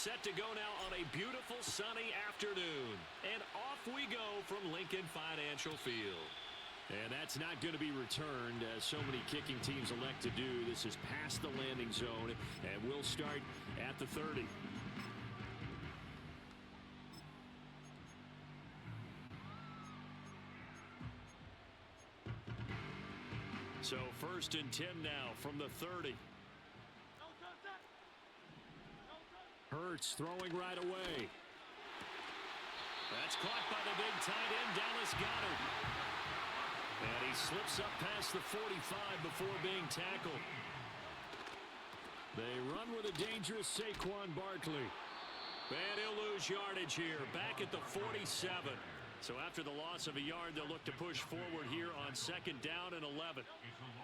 set to go now on a beautiful sunny afternoon. And off we go from Lincoln Financial Field. And that's not going to be returned, as so many kicking teams elect to do. This is past the landing zone, and we'll start at the 30. So 1st and 10 now from the 30. Hurts throwing right away. That's caught by the big tight end, Dallas Goedert. And he slips up past the 45 before being tackled. They run with a dangerous Saquon Barkley. And he'll lose yardage here, back at the 47. So after the loss of a yard, they'll look to push forward here on 2nd down and 11.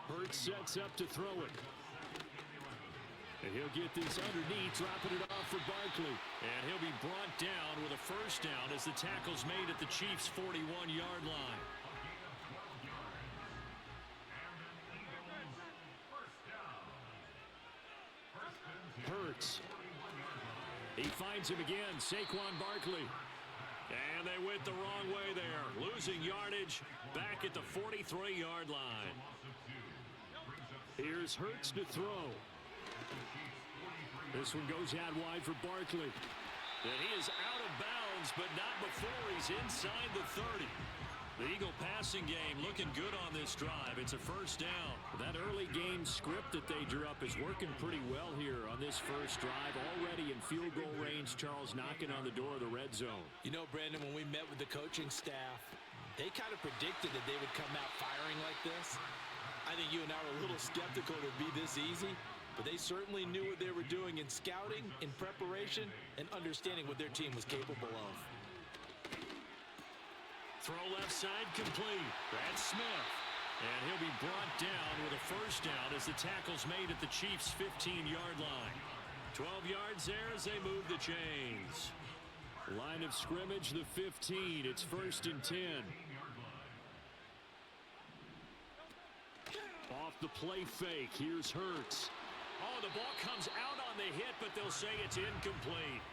Hurts sets up to throw it. And he'll get this underneath, dropping it off for Barkley. And he'll be brought down with a 1st down as the tackle's made at the Chiefs' 41-yard line. Hurts. He finds him again, Saquon Barkley. And they went the wrong way there, losing yardage back at the 43-yard line. Here's Hurts to throw. This one goes out wide for Barkley. And he is out of bounds, but not before he's inside the 30. The Eagle passing game looking good on this drive. It's a 1st down. That early game script that they drew up is working pretty well here on this first drive. Already in field goal range, Charles knocking on the door of the red zone. You know, Brandon, when we met with the coaching staff, they kind of predicted that they would come out firing like this. I think you and I were a little skeptical it would be this easy, but they certainly knew what they were doing in scouting, in preparation, and understanding what their team was capable of. Throw left side complete. That's Smith. And he'll be brought down with a 1st down as the tackle's made at the Chiefs' 15-yard line. 12 yards there as they move the chains. Line of scrimmage, the 15. It's 1st and 10. Off the play fake. Here's Hurts. Oh, the ball comes out on the hit, but they'll say it's incomplete.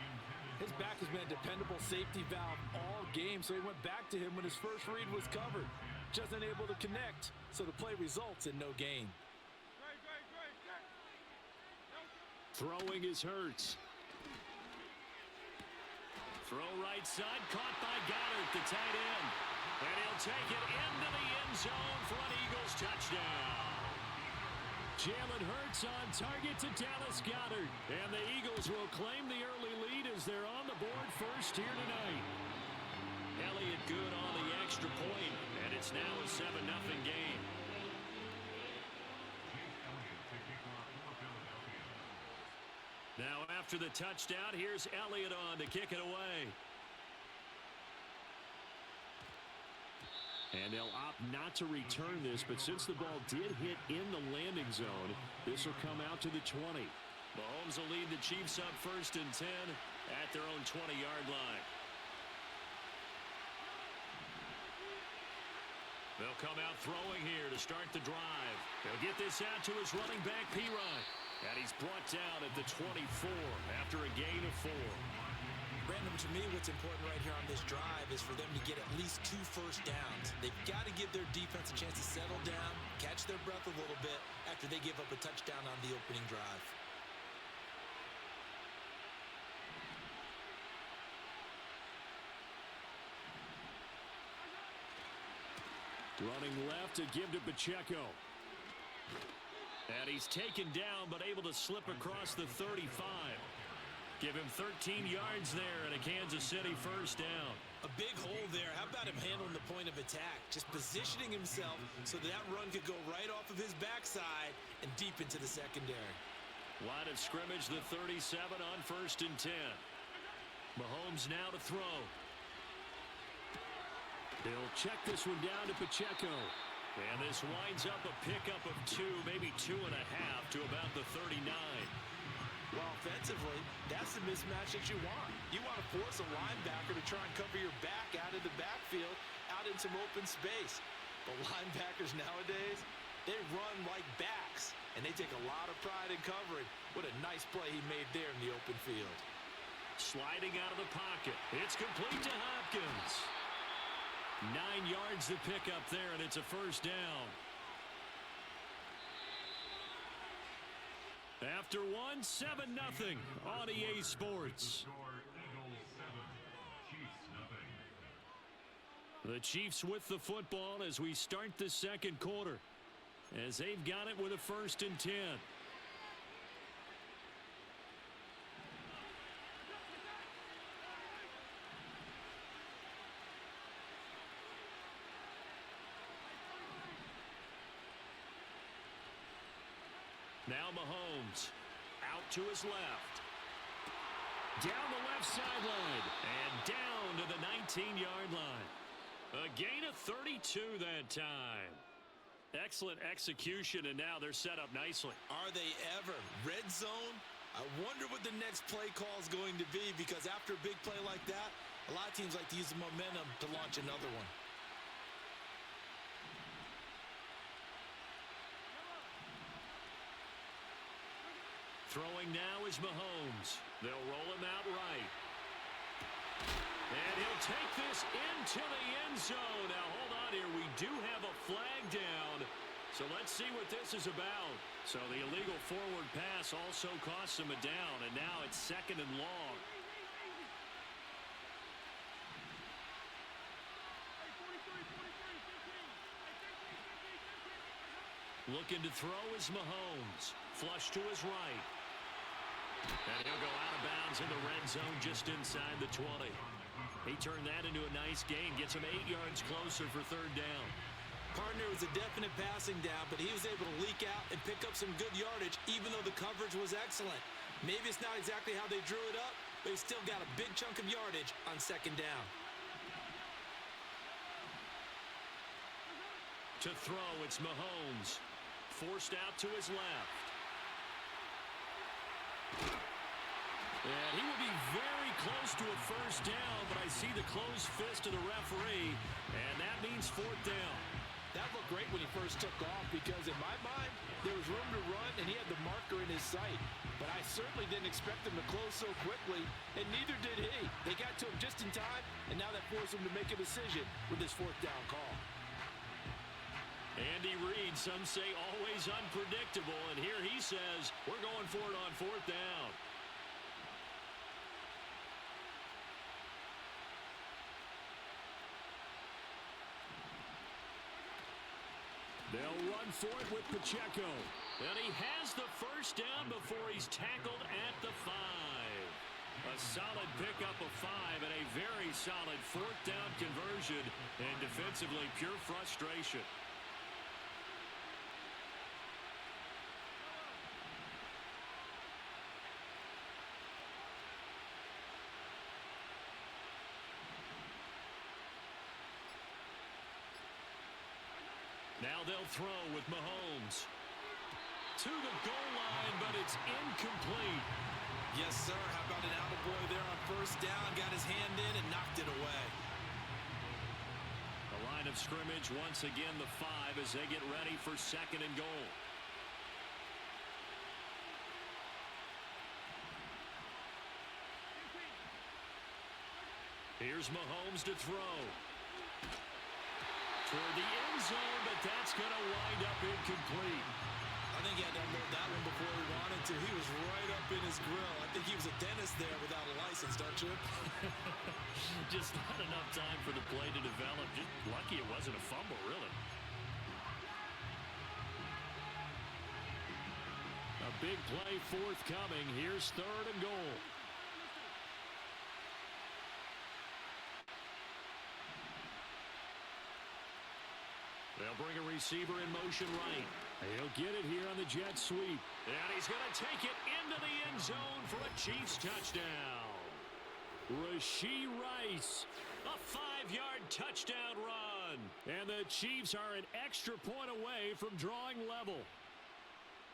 His back has been a dependable safety valve all game, so he went back to him when his first read was covered. Just unable to connect, so the play results in no gain. Throwing is Hurts. Throw right side, caught by Goedert, the tight end. And he'll take it into the end zone for an Eagles touchdown. Jalen Hurts on target to Dallas Goedert. And the Eagles will claim the early lead as they're on the board first here tonight. Elliott good on the extra point, and it's now a 7-0 game. Now after the touchdown, here's Elliott on to kick it away. And they'll opt not to return this, but since the ball did hit in the landing zone, this will come out to the 20. Mahomes will lead the Chiefs up 1st and 10 at their own 20-yard line. They'll come out throwing here to start the drive. They'll get this out to his running back, P-Ryan. And he's brought down at the 24 after a gain of 4. Brandon, to me, what's important right here on this drive is for them to get at least 2 first downs. They've got to give their defense a chance to settle down, catch their breath a little bit after they give up a touchdown on the opening drive. Running left to give to Pacheco. And he's taken down but able to slip across the 35. Give him 13 yards there and a Kansas City 1st down. A big hole there. How about him handling the point of attack? Just positioning himself so that run could go right off of his backside and deep into the secondary. Line of scrimmage, the 37 on 1st and 10. Mahomes now to throw. He'll check this one down to Pacheco. And this winds up a pickup of 2, maybe 2.5 to about the 39. Well, offensively, that's the mismatch that you want. You want to force a linebacker to try and cover your back out of the backfield, out in some open space. But linebackers nowadays, they run like backs, and they take a lot of pride in covering. What a nice play he made there in the open field. Sliding out of the pocket. It's complete to Hopkins. 9 yards to pick up there, and it's a first down. After one, 7-0 on EA Sports. The Chiefs with the football as we start the second quarter, as they've got it with a 1st and 10. Now Mahomes out to his left. Down the left sideline and down to the 19-yard line. A gain of 32 that time. Excellent execution, and now they're set up nicely. Are they ever? Red zone? I wonder what the next play call is going to be, because after a big play like that, a lot of teams like to use the momentum to launch another one. Throwing now is Mahomes. They'll roll him out right. And he'll take this into the end zone. Now, hold on here. We do have a flag down. So let's see what this is about. So the illegal forward pass also costs him a down. And now it's 2nd and long. Looking to throw is Mahomes. Flush to his right. And he'll go out of bounds in the red zone just inside the 20. He turned that into a nice gain. Gets him 8 yards closer for 3rd down. Partner was a definite passing down, but he was able to leak out and pick up some good yardage, even though the coverage was excellent. Maybe it's not exactly how they drew it up, but he still got a big chunk of yardage on 2nd down. To throw, it's Mahomes. Forced out to his left. And he will be very close to a 1st down, but I see the closed fist of the referee, and that means 4th down. That looked great when he first took off, because in my mind, there was room to run, and he had the marker in his sight. But I certainly didn't expect him to close so quickly, and neither did he. They got to him just in time, and now that forced him to make a decision with his 4th down call. Andy Reid, some say always unpredictable, and here he says, we're going for it on 4th down. They'll run for it with Pacheco. And he has the 1st down before he's tackled at the 5. A solid pickup of 5 and a very solid 4th down conversion, and defensively pure frustration. Now they'll throw with Mahomes. To the goal line, but it's incomplete. Yes, sir. How about an attaboy there on 1st down? Got his hand in and knocked it away. The line of scrimmage, once again, the 5 as they get ready for 2nd and goal. Here's Mahomes to throw. Toward the end zone, but that's going to wind up incomplete. I think he had to unload that one before he wanted to. He was right up in his grill. I think he was a dentist there without a license, don't you? Just not enough time for the play to develop. Just lucky it wasn't a fumble, really. A big play forthcoming. Here's 3rd and goal. They'll bring a receiver in motion right. He'll get it here on the jet sweep. And he's going to take it into the end zone for a Chiefs touchdown. Rashee Rice, a 5-yard touchdown run. And the Chiefs are an extra point away from drawing level.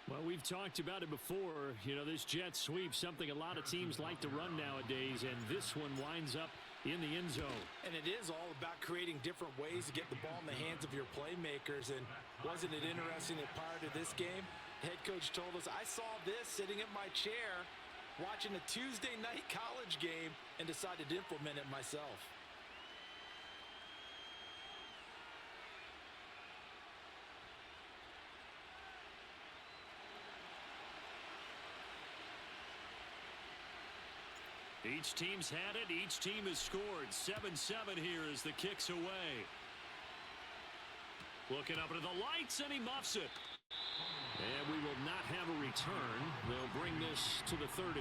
Well, we've talked about it before. You know, this jet sweep, something a lot of teams like to run nowadays, and this one winds up in the end zone. And it is all about creating different ways to get the ball in the hands of your playmakers. And wasn't it interesting that prior to this game, the head coach told us, I saw this sitting in my chair, watching a Tuesday night college game and decided to implement it myself. Each team's had it. Each team has scored. 7-7 here as the kick's away. Looking up into the lights, and he muffs it. And we will not have a return. They'll bring this to the 30.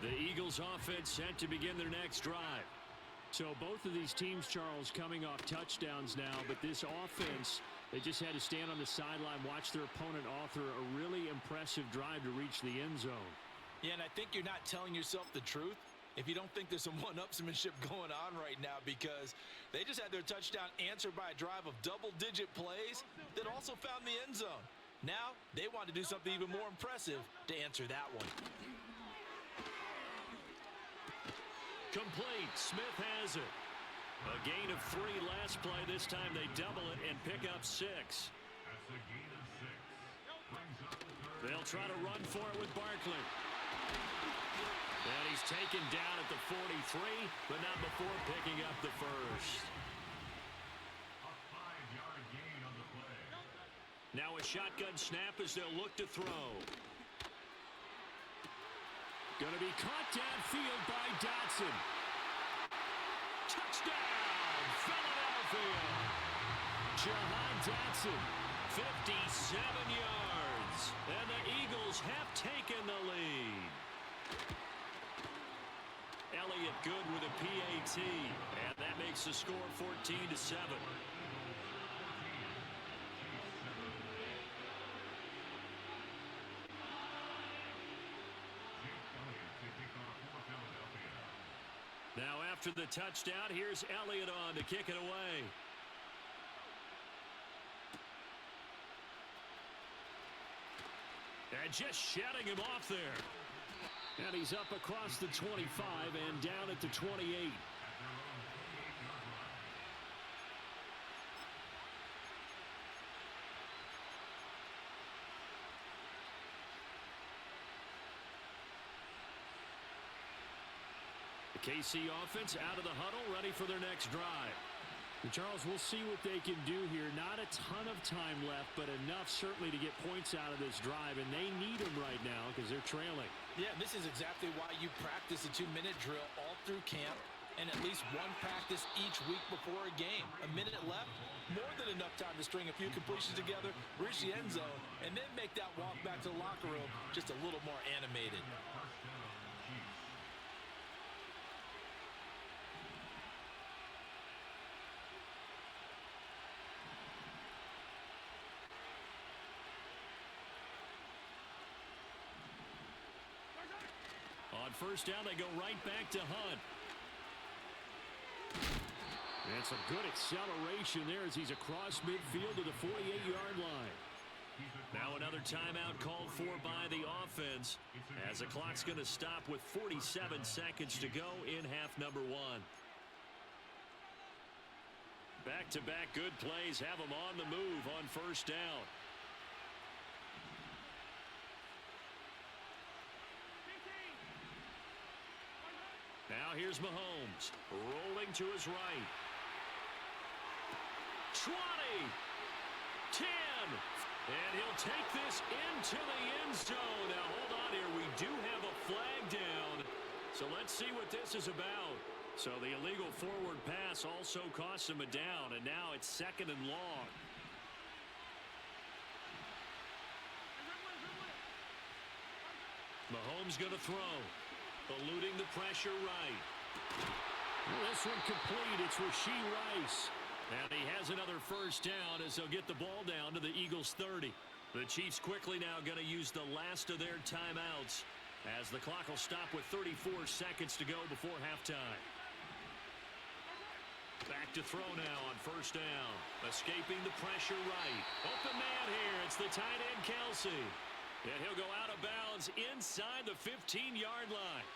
The Eagles offense set to begin their next drive. So both of these teams, Charles, coming off touchdowns now, but this offense, they just had to stand on the sideline, watch their opponent author a really impressive drive to reach the end zone. Yeah, and I think you're not telling yourself the truth if you don't think there's some one-upsmanship going on right now, because they just had their touchdown answered by a drive of double-digit plays that also found the end zone. Now they want to do something even more impressive to answer that one. Complete. Smith has it. A gain of 3 last play. This time they double it and pick up 6. They'll try to run for it with Barkley. And he's taken down at the 43, but not before picking up the first. A 5-yard gain on the play. Now a shotgun snap as they'll look to throw. Going to be caught downfield by Dotson. Touchdown, Philadelphia. Jahan Dotson, 57 yards. And the Eagles have taken the lead. Elliott good with a PAT. And that makes the score 14-7. Now after the touchdown, here's Elliott on to kick it away. And just shutting him off there. And he's up across the 25 and down at the 28. The KC offense out of the huddle, ready for their next drive. And Charles, we'll see what they can do here. Not a ton of time left, but enough certainly to get points out of this drive. And they need them right now because they're trailing. Yeah, this is exactly why you practice a 2-minute drill all through camp and at least one practice each week before a game. A minute left, more than enough time to string a few completions together, reach the end zone, and then make that walk back to the locker room just a little more animated. On first down, they go right back to Hunt. And some good acceleration there as he's across midfield to the 48-yard line. Now another timeout called for by the offense as the clock's going to stop with 47 seconds to go in half number 1. Back-to-back good plays have them on the move on first down. Now here's Mahomes, rolling to his right. 20, 10, and he'll take this into the end zone. Now hold on here, we do have a flag down, so let's see what this is about. So the illegal forward pass also cost him a down, and now it's 2nd and long. Mahomes going to throw. Eluding the pressure right. Well, this one complete. It's Rashee Rice. And he has another first down as they'll get the ball down to the Eagles 30. The Chiefs quickly now going to use the last of their timeouts as the clock will stop with 34 seconds to go before halftime. Back to throw now on first down. Escaping the pressure right. Open man here. It's the tight end, Kelsey. And he'll go out of bounds inside the 15-yard line.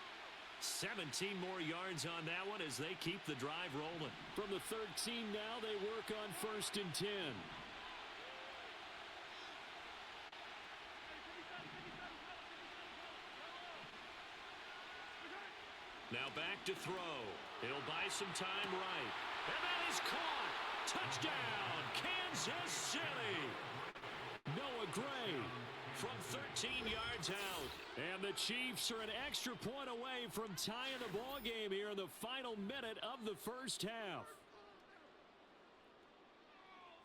17 more yards on that one as they keep the drive rolling. From the 13 now, they work on 1st and 10. back to throw. He'll buy some time right. And that is caught. Touchdown, Kansas City. Noah Gray from 13 yards out. And the Chiefs are an extra point away from tying the ball game here in the final minute of the first half.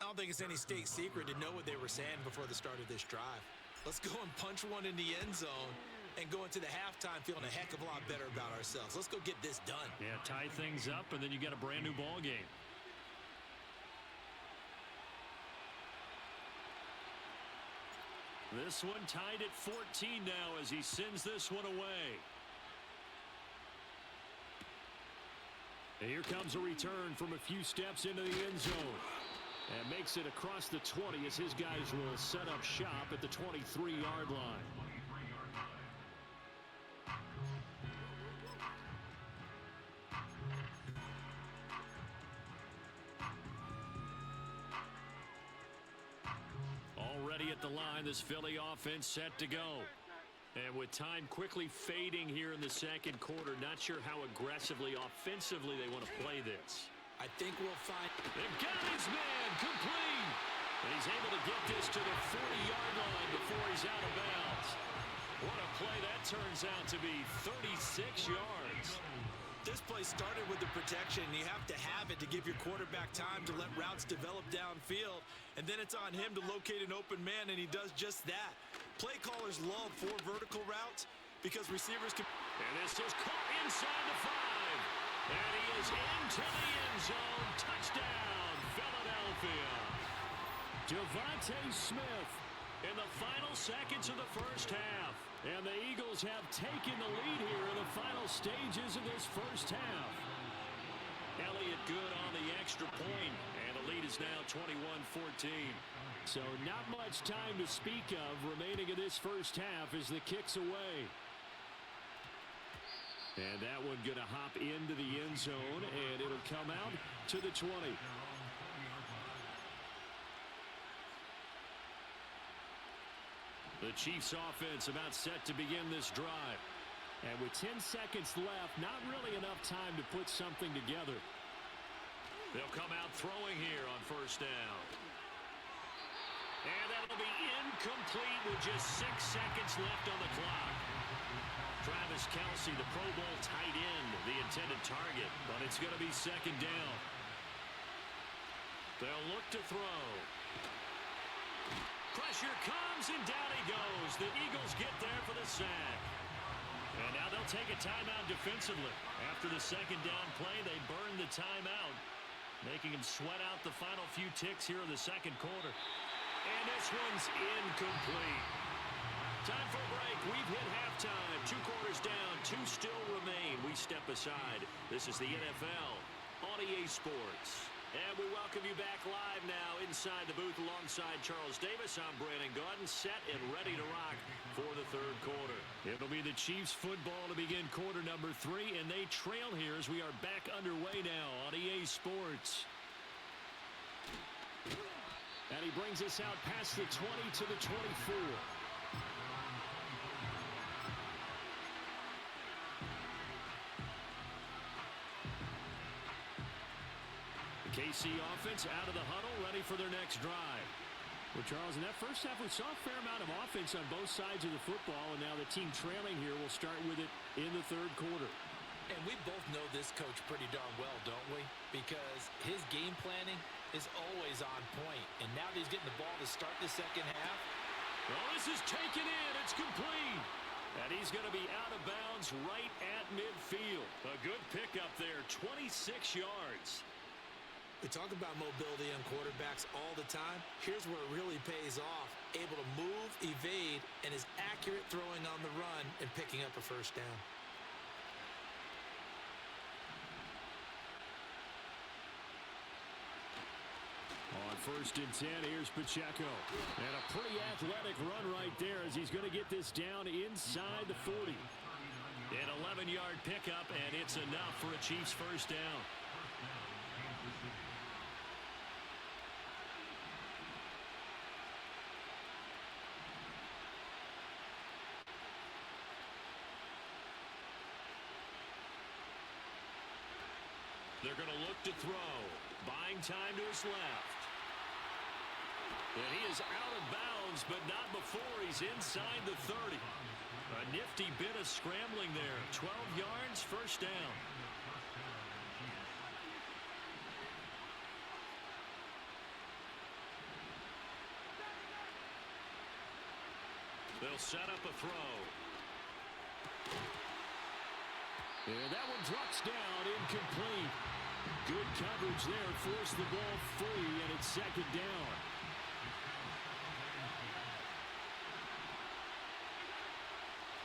I don't think it's any state secret to know what they were saying before the start of this drive. Let's go and punch one in the end zone and go into the halftime feeling a heck of a lot better about ourselves. Let's go get this done. Yeah, tie things up, and then you get a brand new ball game. This one tied at 14 now as he sends this one away. And here comes a return from a few steps into the end zone. And makes it across the 20 as his guys will set up shop at the 23-yard line. Already at the line, this Philly offense set to go. And with time quickly fading here in the second quarter, not sure how aggressively, offensively they want to play this. I think we'll find... They've got his man complete. And he's able to get this to the 40-yard line before he's out of bounds. What a play that turns out to be, 36 yards. This play started with the protection. You have to have it to give your quarterback time to let routes develop downfield. And then it's on him to locate an open man, and he does just that. Play callers love 4 vertical routes because receivers can... And this is caught inside the 5. And he is into the end zone. Touchdown, Philadelphia. Devontae Smith in the final seconds of the first half. And the Eagles have taken the lead here in the final stages of this first half. Elliott good on the extra point, and the lead is now 21-14. So not much time to speak of remaining in this first half as the kick's away. And that one going to hop into the end zone, and it'll come out to the 20. The Chiefs offense about set to begin this drive. And with 10 seconds left, not really enough time to put something together. They'll come out throwing here on first down. And that'll be incomplete with just 6 seconds left on the clock. Travis Kelce, the Pro Bowl tight end, the intended target, but it's going to be second down. They'll look to throw. Pressure comes, and down he goes. The Eagles get there for the sack. And now they'll take a timeout defensively. After the second down play, they burn the timeout, making them sweat out the final few ticks here in the second quarter. And this one's incomplete. Time for a break. We've hit halftime. 2 quarters down. 2 still remain. We step aside. This is the NFL on EA Sports. And we welcome you back live now inside the booth alongside Charles Davis. I'm Brandon Gaudin, set and ready to rock for the third quarter. It'll be the Chiefs football to begin quarter number 3, and they trail here as we are back underway now on EA Sports. And he brings us out past the 20 to the 24. KC offense out of the huddle, ready for their next drive. Well, Charles, in that first half, we saw a fair amount of offense on both sides of the football, and now the team trailing here will start with it in the third quarter. And we both know this coach pretty darn well, don't we? Because his game planning is always on point. And now that he's getting the ball to start the second half. Well, this is taken in. It's complete. And he's going to be out of bounds right at midfield. A good pickup there, 26 yards. We talk about mobility on quarterbacks all the time. Here's where it really pays off. Able to move, evade, and is accurate throwing on the run and picking up a first down. On first and 10, here's Pacheco. And a pretty athletic run right there as he's going to get this down inside the 40. An 11-yard pickup, and it's enough for a Chiefs first down. They're going to look to throw. Buying time to his left. And he is out of bounds, but not before he's inside the 30. A nifty bit of scrambling there. 12 yards, first down. They'll set up a throw. And that one drops down, incomplete. Good coverage there, forced the ball free, and it's second down.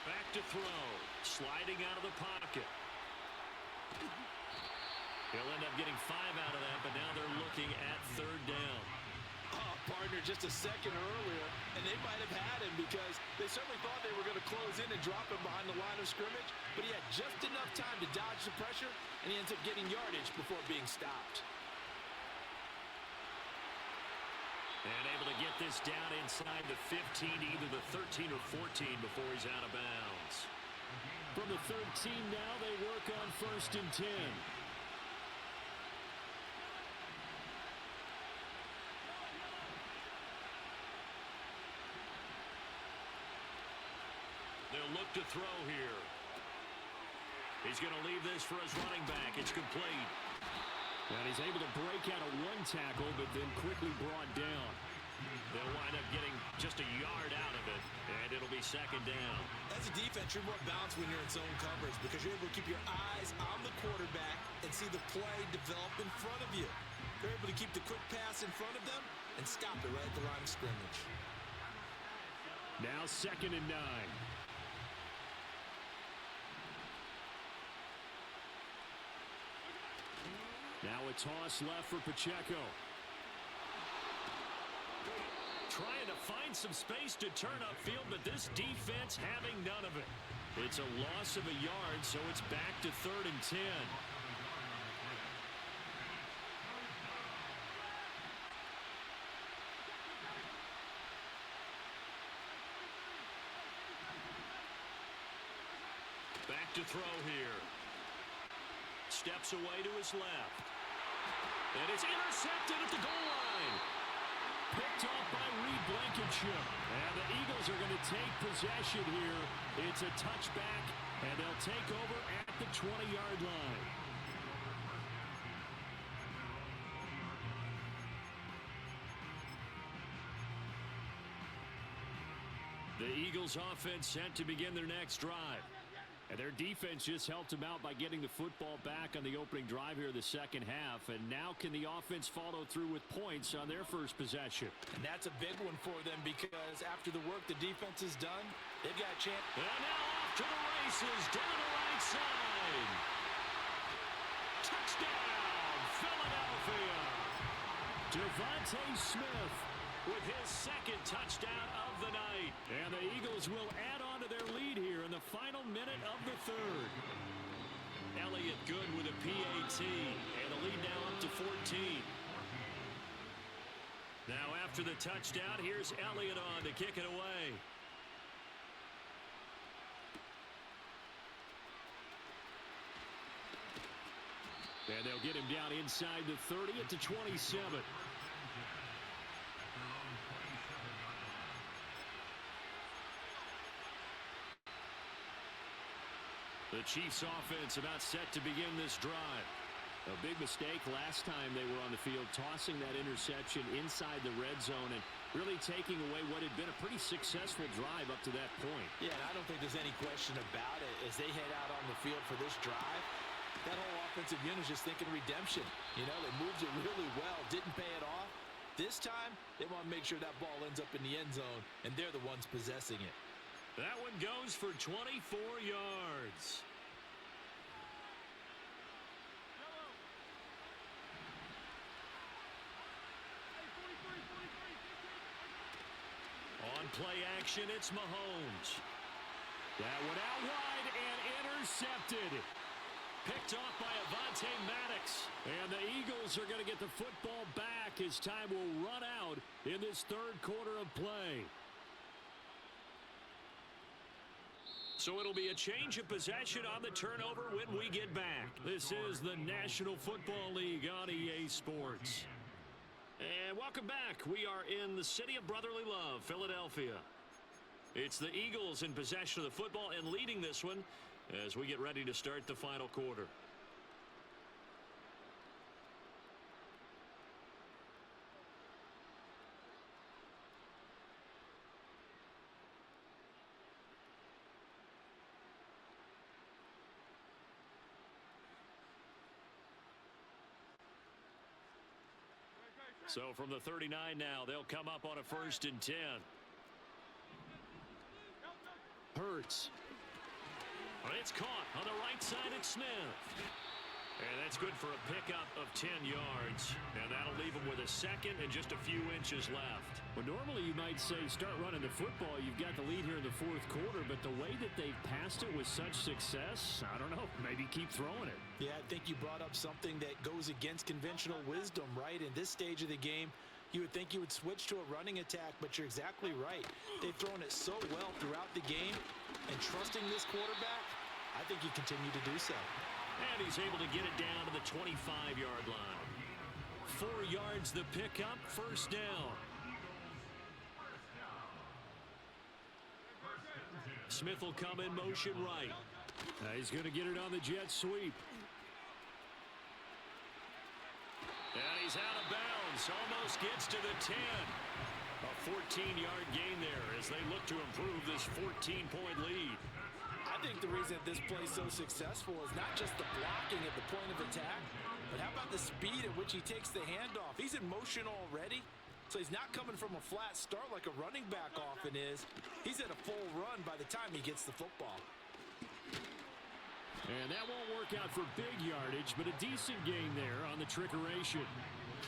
Back to throw, sliding out of the pocket. He'll end up getting 5 out of that, but now they're looking at third down. Oh, partner, just a second earlier, and they might have had him because they certainly thought they were going to close in and drop him behind the line of scrimmage, but he had just enough time to dodge the pressure, and he ends up getting yardage before being stopped. And able to get this down inside the 15, either the 13 or 14 before he's out of bounds. From the 13 now, they work on 1st and 10. They'll look to throw here. He's going to leave this for his running back. It's complete. And he's able to break out of one tackle, but then quickly brought down. They'll wind up getting just a yard out of it, and it'll be second down. As a defense, you're more balanced when you're in zone coverage because you're able to keep your eyes on the quarterback and see the play develop in front of you. They're able to keep the quick pass in front of them and stop it right at the line of scrimmage. Now 2nd and 9. Now a toss left for Pacheco. Trying to find some space to turn upfield, but this defense having none of it. It's a loss of a yard, so it's back to 3rd and 10. Back to throw here. Steps away to his left. And it's intercepted at the goal line. Picked off by Reed Blankenship. And the Eagles are going to take possession here. It's a touchback, and they'll take over at the 20-yard line. The Eagles offense set to begin their next drive. And their defense just helped them out by getting the football back on the opening drive here in the second half. And now can the offense follow through with points on their first possession? And that's a big one for them because after the work the defense has done, they've got a chance. And now off to the races down the right side. Touchdown, Philadelphia. Devontae Smith with his second touchdown of the night. And the Eagles will add on to their lead here in the final minute of the third. Elliott good with a PAT. And the lead now up to 14. Now after the touchdown, here's Elliott on to kick it away. And they'll get him down inside the 30 at the 27. The Chiefs offense about set to begin this drive. A big mistake last time they were on the field, tossing that interception inside the red zone and really taking away what had been a pretty successful drive up to that point. Yeah, and I don't think there's any question about it. As they head out on the field for this drive, that whole offensive unit is just thinking redemption. You know, they moved it really well, didn't pay it off. This time, they want to make sure that ball ends up in the end zone, and they're the ones possessing it. That one goes for 24 yards. On play action, it's Mahomes. That one out wide and intercepted. Picked off by Avonte Maddox. And the Eagles are going to get the football back as time will run out in this third quarter of play. So it'll be a change of possession on the turnover when we get back. This is the National Football League on EA Sports. And welcome back. We are in the city of brotherly love, Philadelphia. It's the Eagles in possession of the football and leading this one as we get ready to start the final quarter. So from the 39 now, they'll come up on a 1st and 10. Hurts. Well, it's caught on the right side at Smith. And that's good for a pickup of 10 yards. And that'll leave him with a second and just a few inches left. Well, normally you might say start running the football. You've got the lead here in the 4th quarter, but the way that they've passed it with such success, I don't know, maybe keep throwing it. Yeah, I think you brought up something that goes against conventional wisdom, right? In this stage of the game, you would think you would switch to a running attack, but you're exactly right. They've thrown it so well throughout the game, and trusting this quarterback, I think you continue to do so. And he's able to get it down to the 25-yard line. 4 yards the pickup, 1st down. Smith will come in motion right. He's going to get it on the jet sweep. And he's out of bounds. Almost gets to the 10. A 14-yard gain there as they look to improve this 14-point lead. I think the reason that this play is so successful is not just the blocking at the point of attack, but how about the speed at which he takes the handoff? He's in motion already, so he's not coming from a flat start like a running back often is. He's at a full run by the time he gets the football. And that won't work out for big yardage, but a decent gain there on the trickeration.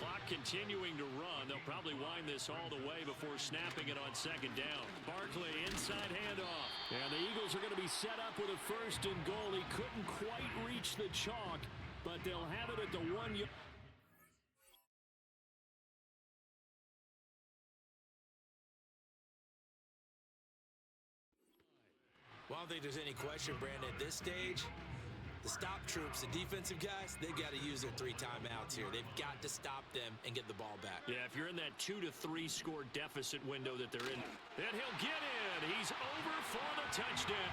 Clock continuing to run. They'll probably wind this all the way before snapping it on 2nd down. Barkley inside handoff. And the Eagles are going to be set up with a 1st and goal. He couldn't quite reach the chalk, but they'll have it at the 1 yard. Well, I don't think there's any question, Brandon, at this stage, the stop troops, the defensive guys, they've got to use their 3 timeouts here. They've got to stop them and get the ball back. Yeah, if you're in that 2 to 3 score deficit window that they're in, then he'll get in. He's over for the touchdown.